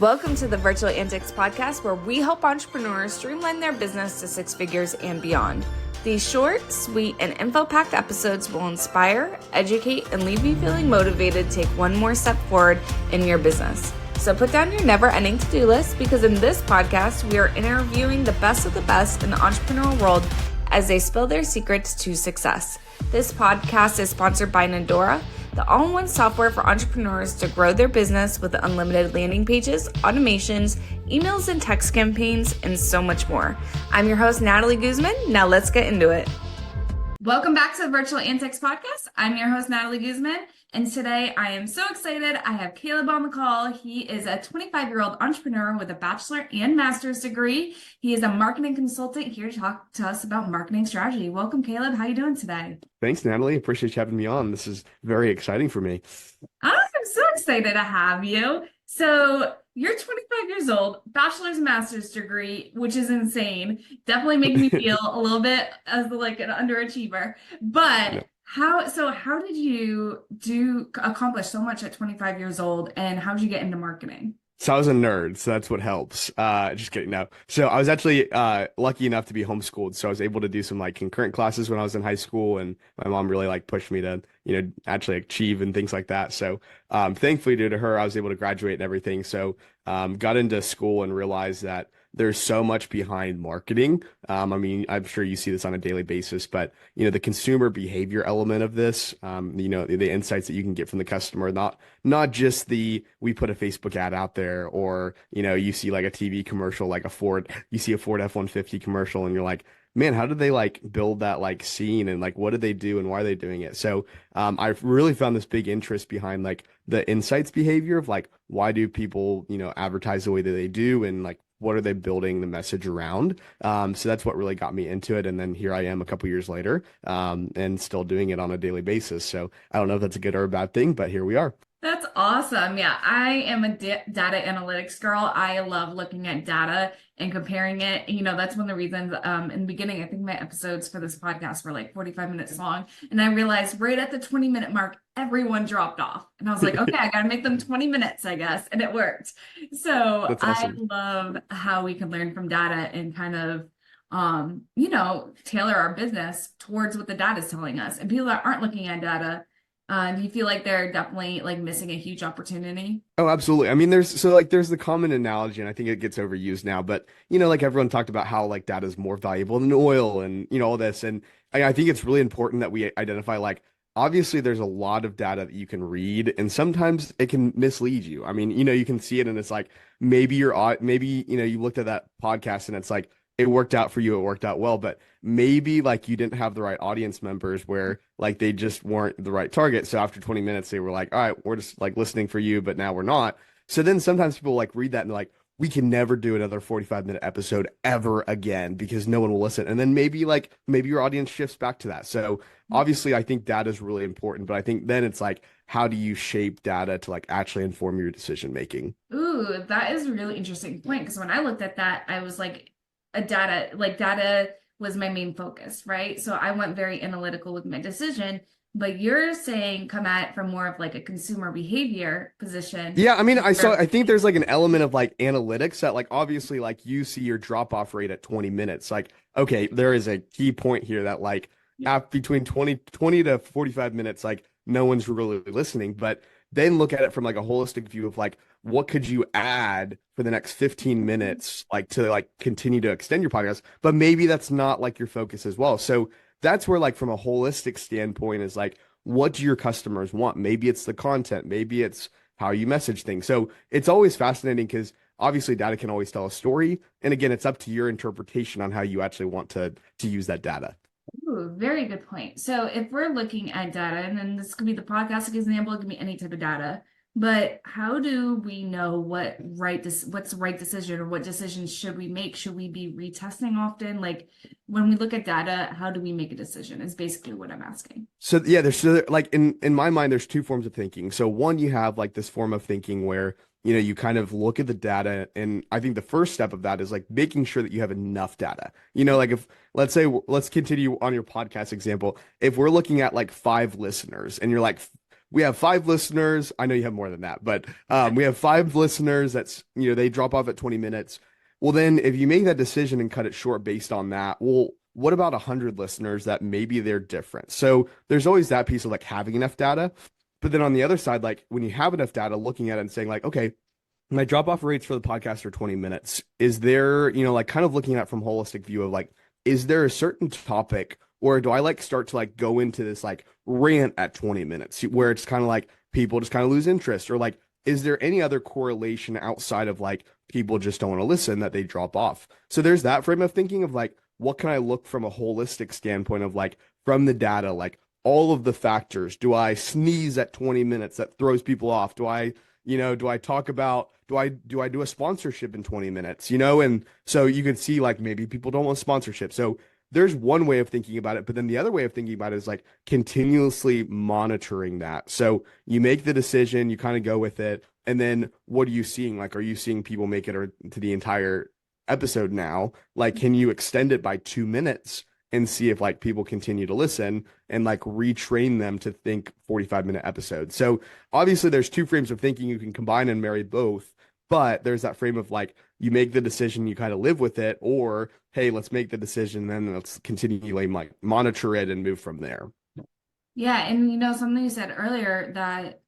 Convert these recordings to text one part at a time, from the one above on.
Welcome to the Virtual Antics podcast, where we help entrepreneurs streamline their business to six figures and beyond. These short, sweet, and info-packed episodes will inspire, educate, and leave you feeling motivated to take one more step forward in your business. So put down your never-ending to-do list, because in this podcast, we are interviewing the best of the best in the entrepreneurial world as they spill their secrets to success. This podcast is sponsored by Nodora, the all-in-one software for entrepreneurs to grow their business with unlimited landing pages, automations, emails and text campaigns, and so much more. I'm your host, Natalie Guzman. Now let's get into it. Welcome back to the Virtual Antics podcast. I'm your host, Natalie Guzman, and today I am so excited. I have Caleb on the call. He is a 25-year-old entrepreneur with a bachelor and master's degree. He is a marketing consultant here to talk to us about marketing strategy. Welcome, Caleb. How are you doing today? Thanks, Natalie. Appreciate you having me on. This is very exciting for me. I'm so excited to have you. So you're 25 years old, bachelor's and master's degree, which is insane. Definitely making me feel a little bit as like an underachiever. But Yeah. how did you accomplish so much at 25 years old, and how did you get into marketing? So I was a nerd, so that's what helps. Just kidding. No. So I was actually lucky enough to be homeschooled. So I was able to do some like concurrent classes when I was in high school, and my mom really like pushed me to, actually achieve and things like that. So thankfully due to her, I was able to graduate and everything. So got into school and realized that there's so much behind marketing. I'm sure you see this on a daily basis, but the consumer behavior element of this, the insights that you can get from the customer, not just we put a Facebook ad out there, or you see like a TV commercial, like you see a Ford F-150 commercial, and you're like, man, how did they like build that like scene, and like what did they do and why are they doing it? So I've really found this big interest behind like the insights behavior of like, why do people advertise the way that they do, and like what are they building the message around? So that's what really got me into it. And then here I am a couple years later, and still doing it on a daily basis. So I don't know if that's a good or a bad thing, but here we are. That's awesome. Yeah, I am a data analytics girl. I love looking at data and comparing it. That's one of the reasons in the beginning, I think my episodes for this podcast were like 45 minutes long. And I realized right at the 20-minute mark, everyone dropped off. And I was like, okay, I got to make them 20 minutes, I guess. And it worked. So That's awesome. I love how we can learn from data and kind of tailor our business towards what the data is telling us. And people that aren't looking at data, do you feel like they're definitely like missing a huge opportunity? Oh, absolutely. I mean, there's the common analogy, and I think it gets overused now, but like everyone talked about how like data is more valuable than oil, and all this. And I think it's really important that we identify, like, obviously there's a lot of data that you can read, and sometimes it can mislead you. I mean, you can see it, and it's like maybe you looked at that podcast and it's like it worked out for you, it worked out well, but maybe like you didn't have the right audience members, where like they just weren't the right target. So after 20 minutes, they were like, all right, we're just like listening for you, but now we're not. So then sometimes people like read that and they're like, we can never do another 45-minute episode ever again because no one will listen. And then maybe your audience shifts back to that. So obviously I think data is really important, but I think then it's like, how do you shape data to like actually inform your decision making? Ooh, that is a really interesting point. Because when I looked at that, I was like, data was my main focus, right? So I went very analytical with my decision, but you're saying come at it from more of like a consumer behavior position. Yeah, I mean, I think there's like an element of like analytics that like obviously like you see your drop off rate at 20 minutes. Like, okay, there is a key point here that like between 20 to 45 minutes, like no one's really listening, but then look at it from like a holistic view of like, what could you add for the next 15 minutes, like to like continue to extend your podcast, but maybe that's not like your focus as well. So that's where like from a holistic standpoint is like, what do your customers want? Maybe it's the content, maybe it's how you message things. So it's always fascinating because obviously data can always tell a story. And again, it's up to your interpretation on how you actually want to use that data. Ooh, very good point. So if we're looking at data, and then this could be the podcast example, it could be any type of data, but how do we know what's the right decision, or what decisions should we make? Should we be retesting often? Like when we look at data, how do we make a decision is basically what I'm asking. So yeah, there's like in my mind, there's two forms of thinking. So one, you have like this form of thinking where you kind of look at the data, and I think the first step of that is like making sure that you have enough data. Like if let's continue on your podcast example. If we're looking at like 5 listeners and you're like we have 5 listeners. I know you have more than that, but we have 5 listeners that's, they drop off at 20 minutes. Well, then if you make that decision and cut it short based on that, well, what about 100 listeners that maybe they're different? So there's always that piece of like having enough data. But then on the other side, like when you have enough data, looking at it and saying like, okay, my drop off rates for the podcast are 20 minutes. Is there, like kind of looking at it from holistic view of like, is there a certain topic or do I like start to like go into this like rant at 20 minutes where it's kind of like people just kind of lose interest or like, is there any other correlation outside of like people just don't want to listen that they drop off? So there's that frame of thinking of like, what can I look from a holistic standpoint of like from the data, like all of the factors? Do I sneeze at 20 minutes that throws people off? Do I do I talk about do I do a sponsorship in 20 minutes? And so you can see like maybe people don't want sponsorship. So there's one way of thinking about it, but then the other way of thinking about it is like continuously monitoring that. So you make the decision, you kind of go with it, and then what are you seeing? Like, are you seeing people make it or to the entire episode now? Like, can you extend it by 2 minutes and see if like people continue to listen and like retrain them to think 45-minute episodes? So obviously there's two frames of thinking. You can combine and marry both, but there's that frame of like, you make the decision, you kind of live with it, or hey, let's make the decision, then let's continually like monitor it and move from there. Yeah, and something you said earlier that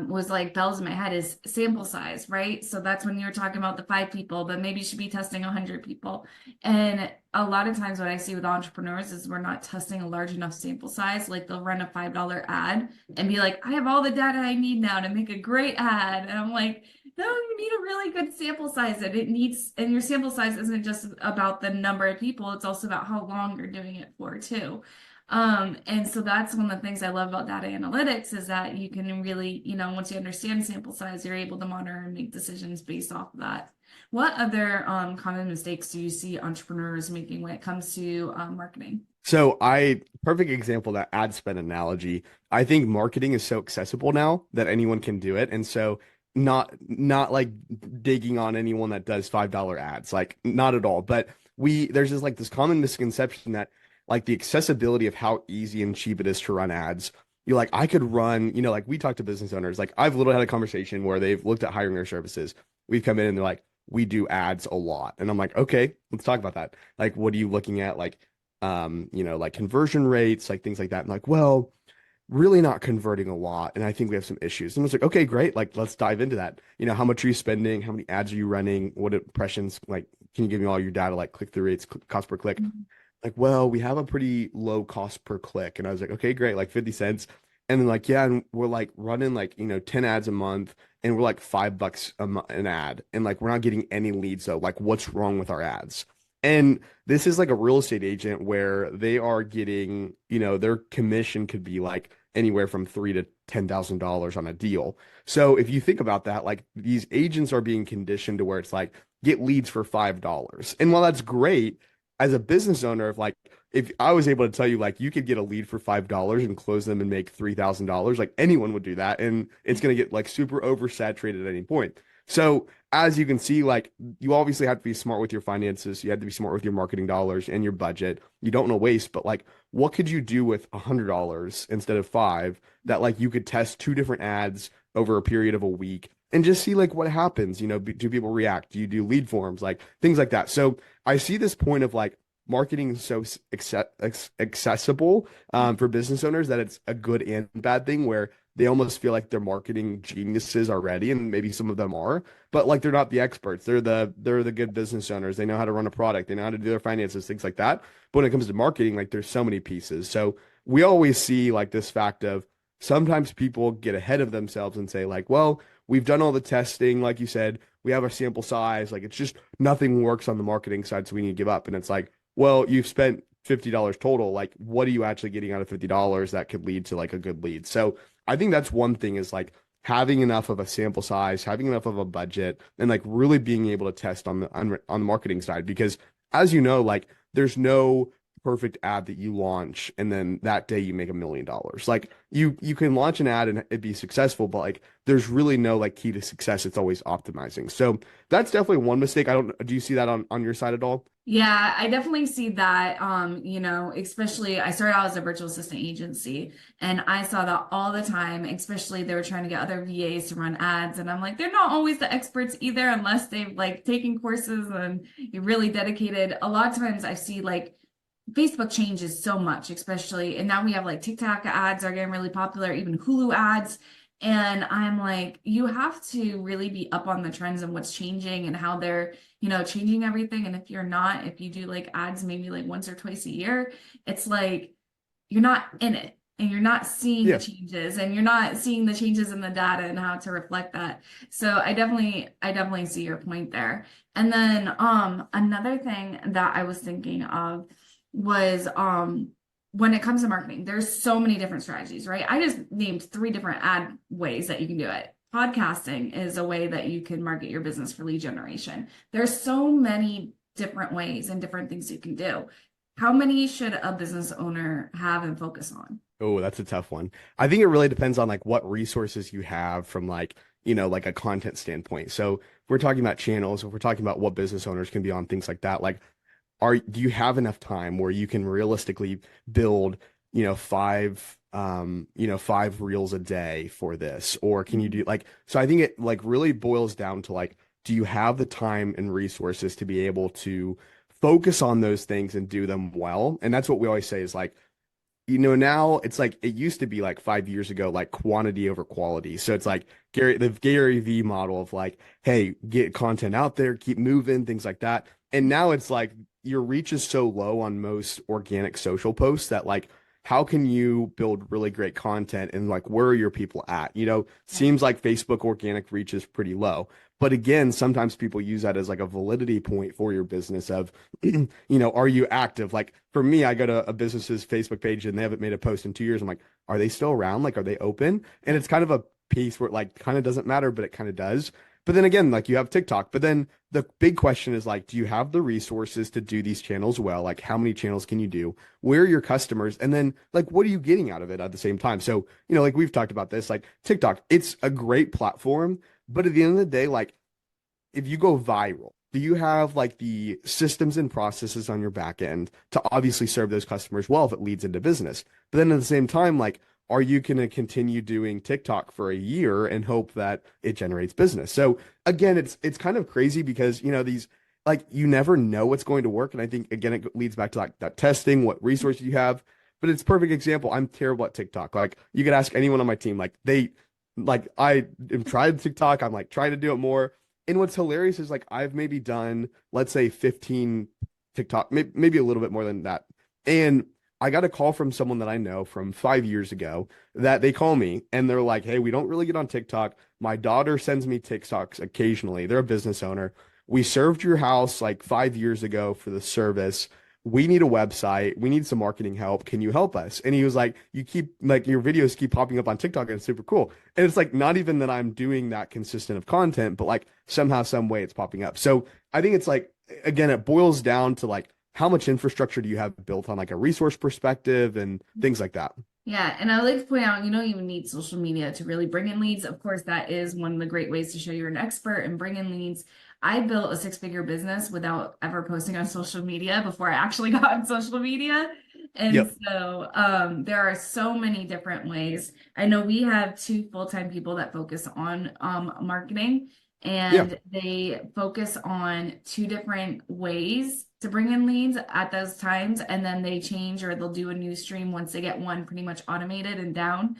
was like bells in my head is sample size, right? So that's when you were talking about the 5 people, but maybe you should be testing 100 people. And a lot of times what I see with entrepreneurs is we're not testing a large enough sample size. Like they'll run a $5 ad and be like, I have all the data I need now to make a great ad. And I'm like, no, you need a really good sample size. And your sample size isn't just about the number of people, it's also about how long you're doing it for too. And so that's one of the things I love about data analytics is that you can really, once you understand sample size, you're able to monitor and make decisions based off of that. What other common mistakes do you see entrepreneurs making when it comes to marketing? So perfect example, that ad spend analogy. I think marketing is so accessible now that anyone can do it. And so not like digging on anyone that does $5 ads, like not at all. But there's just like this common misconception that like the accessibility of how easy and cheap it is to run ads. You're like, I could run, like we talk to business owners, like I've literally had a conversation where they've looked at hiring our services. We've come in and they're like, we do ads a lot. And I'm like, okay, let's talk about that. Like, what are you looking at? Like, like conversion rates, like things like that. And like, well, really not converting a lot. And I think we have some issues. And I was like, okay, great. Like, let's dive into that. How much are you spending? How many ads are you running? What impressions? Like, can you give me all your data, like click-through rates, cost per click? Mm-hmm. Like, well, we have a pretty low cost per click. And I was like, okay, great. Like 50 cents. And then like, yeah, and we're like running like, 10 ads a month and we're like $5 an ad. And like, we're not getting any leads though. Like, what's wrong with our ads? And this is like a real estate agent where they are getting, their commission could be like anywhere from $3,000 to $10,000 on a deal. So if you think about that, like these agents are being conditioned to where it's like, get leads for $5. And while that's great, as a business owner, if I was able to tell you like you could get a lead for $5 and close them and make $3,000, like anyone would do that, and it's going to get like super oversaturated at any point. So as you can see, like you obviously have to be smart with your finances. You have to be smart with your marketing dollars and your budget. You don't want to waste, but like what could you do with $100 instead of 5 that like you could test 2 different ads over a period of a week and just see like what happens, do people react? Do you do lead forms, like things like that? So I see this point of like marketing is so accessible for business owners that it's a good and bad thing where they almost feel like they're marketing geniuses already, and maybe some of them are, but like they're not the experts. They're the good business owners. They know how to run a product. They know how to do their finances, things like that. But when it comes to marketing, like there's so many pieces. So we always see like this fact of sometimes people get ahead of themselves and say like, well, we've done all the testing, like you said, we have our sample size, like it's just nothing works on the marketing side, so we need to give up. And it's like, well, you've spent $50 total. Like, what are you actually getting out of $50 that could lead to like a good lead? So I think that's one thing is like having enough of a sample size, having enough of a budget, and like really being able to test on the marketing side. Because as you know, like there's no perfect ad that you launch and then that day you make $1 million. Like you can launch an ad and it'd be successful, but like there's really no like key to success. It's always optimizing. So that's definitely one mistake. Do you see that on your side at all? Yeah, I definitely see that. Especially I started out as a virtual assistant agency and I saw that all the time, especially they were trying to get other VAs to run ads. And I'm like, they're not always the experts either, unless they've like taken courses and you're really dedicated. A lot of times I see like Facebook changes so much, especially, and now we have like TikTok ads are getting really popular, even Hulu ads. And I'm like, you have to really be up on the trends and what's changing and how they're, changing everything. And if you're not, if you do like ads maybe like once or twice a year, it's like you're not in it and you're not seeing the changes and you're not seeing the changes in the data and how to reflect that. So I definitely see your point there. And then another thing that I was thinking of was when it comes to marketing, there's so many different strategies, right? I just named 3 different ad ways that you can do it. Podcasting is a way that you can market your business for lead generation. There's so many different ways and different things you can do. How many should a business owner have and focus on? Oh, that's a tough one. I think it really depends on like what resources you have from like, like a content standpoint. So if we're talking about channels, if we're talking about what business owners can be on, things like that, like do you have enough time where you can realistically build, 5 reels a day for this? Or can you do like, so I think it like really boils down to like, do you have the time and resources to be able to focus on those things and do them well? And that's what we always say is like, now it's like it used to be like 5 years ago, like quantity over quality. So it's like the Gary V model of like, hey, get content out there, keep moving, things like that. And now it's like your reach is so low on most organic social posts that like, how can you build really great content and like where are your people at? Seems like Facebook organic reach is pretty low. But again, sometimes people use that as like a validity point for your business of, are you active? Like for me, I go to a business's Facebook page and they haven't made a post in 2 years. I'm like, are they still around? Like, are they open? And it's kind of a piece where it like kind of doesn't matter, but it kind of does. But then again, like you have TikTok, but then the big question is like, do you have the resources to do these channels well? Like how many channels can you do? Where are your customers? And then like, what are you getting out of it at the same time? So, like we've talked about this, like TikTok, it's a great platform, but at the end of the day, like if you go viral, do you have like the systems and processes on your back end to obviously serve those customers well if it leads into business? But then at the same time, like, are you going to continue doing TikTok for a year and hope that it generates business? So again, it's kind of crazy because, these like you never know what's going to work. And I think again, it leads back to like that testing, what resources you have. But it's a perfect example. I'm terrible at TikTok. Like you could ask anyone on my team, I am trying TikTok. I'm like trying to do it more. And what's hilarious is like I've maybe done, let's say 15 TikTok, maybe a little bit more than that. And I got a call from someone that I know from 5 years ago that they call me and they're like, hey, we don't really get on TikTok. My daughter sends me TikToks occasionally. They're a business owner. We served your house like 5 years ago for the service. We need a website. We need some marketing help. Can you help us? And he was like, you keep like your videos keep popping up on TikTok and it's super cool. And it's like not even that I'm doing that consistent of content, but like somehow, some way it's popping up. So I think it's like, again, it boils down to like, how much infrastructure do you have built on like a resource perspective and things like that? Yeah, and I would like to point out, you don't even need social media to really bring in leads. Of course, that is one of the great ways to show you're an expert and bring in leads. I built a 6-figure business without ever posting on social media before I actually got on social media. And so there are so many different ways. I know we have 2 full-time people that focus on marketing, and they focus on 2 different ways to bring in leads at those times, and then they change or they'll do a new stream once they get one pretty much automated and down.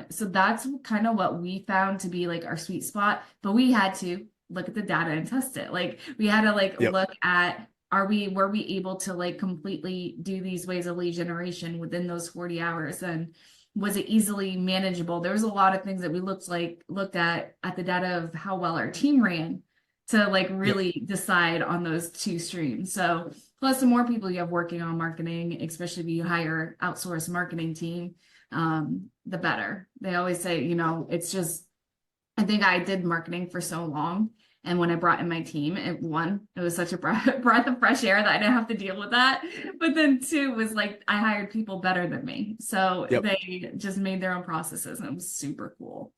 So that's kind of what we found to be like our sweet spot, but we had to look at the data and test it. Like we had to look at, were we able to like completely do these ways of lead generation within those 40 hours? And was it easily manageable? There was a lot of things that we looked at the data of how well our team ran to like really decide on those 2 streams. So plus the more people you have working on marketing, especially if you hire outsourced marketing team, the better. They always say, it's just I think I did marketing for so long. And when I brought in my team, it was such a breath of fresh air that I didn't have to deal with that. But then two was like I hired people better than me. So Yep. they just made their own processes and it was super cool.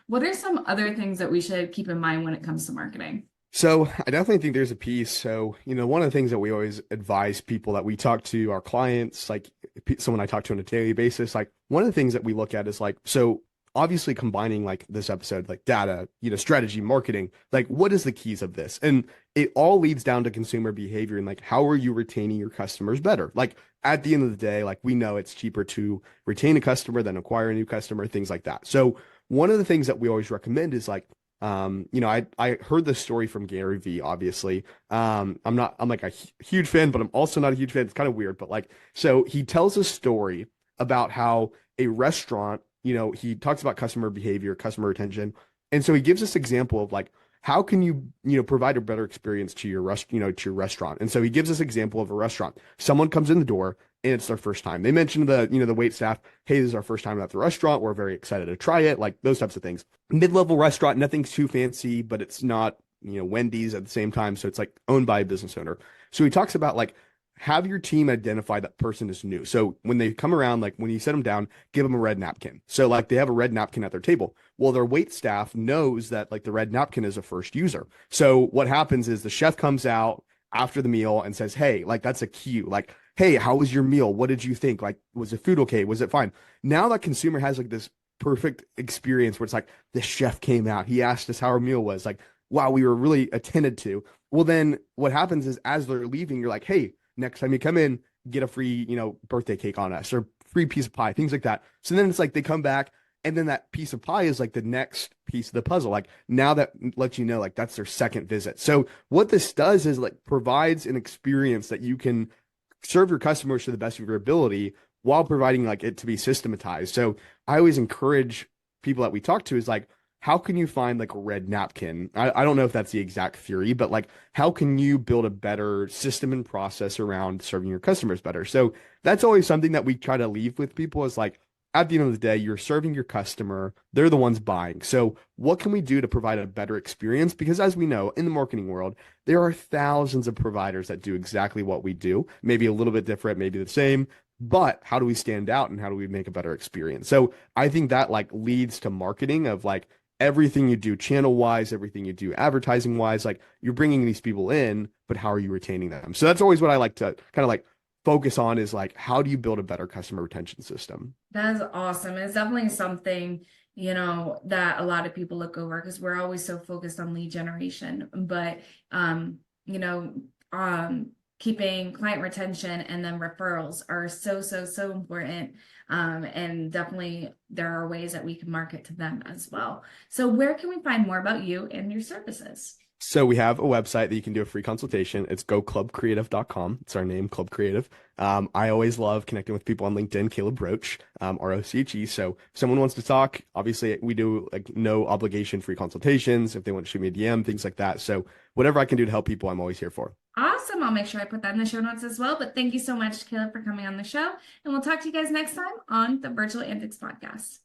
What are some other things that we should keep in mind when it comes to marketing? So I definitely think there's a piece. So, one of the things that we always advise people that we talk to, our clients, like someone I talk to on a daily basis, like one of the things that we look at is like, so obviously combining like this episode, like data, strategy, marketing, like what is the keys of this? And it all leads down to consumer behavior and like, how are you retaining your customers better? Like at the end of the day, like we know it's cheaper to retain a customer than acquire a new customer, things like that. So one of the things that we always recommend is like, I heard this story from Gary V, obviously. I'm like a huge fan, but I'm also not a huge fan. It's kind of weird, but like, so he tells a story about how a restaurant, he talks about customer behavior, customer retention. And so he gives this example of like, how can you, provide a better experience to your to your restaurant? And so he gives this example of a restaurant. Someone comes in the door and it's their first time. They mentioned the wait staff, hey, this is our first time at the restaurant. We're very excited to try it, like those types of things. Mid-level restaurant, nothing's too fancy, but it's not, Wendy's at the same time. So it's like owned by a business owner. So he talks about like, have your team identify that person is new. So when they come around, like when you set them down, give them a red napkin. So like they have a red napkin at their table. Well, their wait staff knows that like the red napkin is a first user. So what happens is the chef comes out after the meal and says, hey, like that's a cue. Like, hey, how was your meal? What did you think? Like, was the food okay? Was it fine? Now that consumer has like this perfect experience where it's like the chef came out. He asked us how our meal was. Like, wow, we were really attended to. Well, then what happens is as they're leaving, you're like, hey, next time you come in, get a free, birthday cake on us or free piece of pie, things like that. So then it's like they come back and then that piece of pie is like the next piece of the puzzle. Like now that lets you know, like that's their second visit. So what this does is like provides an experience that you can serve your customers to the best of your ability while providing like it to be systematized. So I always encourage people that we talk to is like, how can you find like a red napkin? I don't know if that's the exact theory, but like, how can you build a better system and process around serving your customers better? So that's always something that we try to leave with people is like, at the end of the day, you're serving your customer. They're the ones buying. So what can we do to provide a better experience? Because as we know, in the marketing world, there are thousands of providers that do exactly what we do, maybe a little bit different, maybe the same. But how do we stand out and how do we make a better experience? So I think that like leads to marketing of like, everything you do channel wise, everything you do advertising wise, like you're bringing these people in, but how are you retaining them? So that's always what I like to kind of like focus on is like, how do you build a better customer retention system? That is awesome. It's definitely something, that a lot of people look over because we're always so focused on lead generation. But, you know, keeping client retention and then referrals are so, so, so important. And definitely there are ways that we can market to them as well. So where can we find more about you and your services? So we have a website that you can do a free consultation. It's goclubcreative.com. It's our name, Club Creative. I always love connecting with people on LinkedIn, Caleb Broach, ROCHE. So if someone wants to talk, obviously we do like no obligation free consultations if they want to shoot me a DM, things like that. So whatever I can do to help people, I'm always here for. Awesome. I'll make sure I put that in the show notes as well. But thank you so much, Caleb, for coming on the show. And we'll talk to you guys next time on the Virtual Antics Podcast.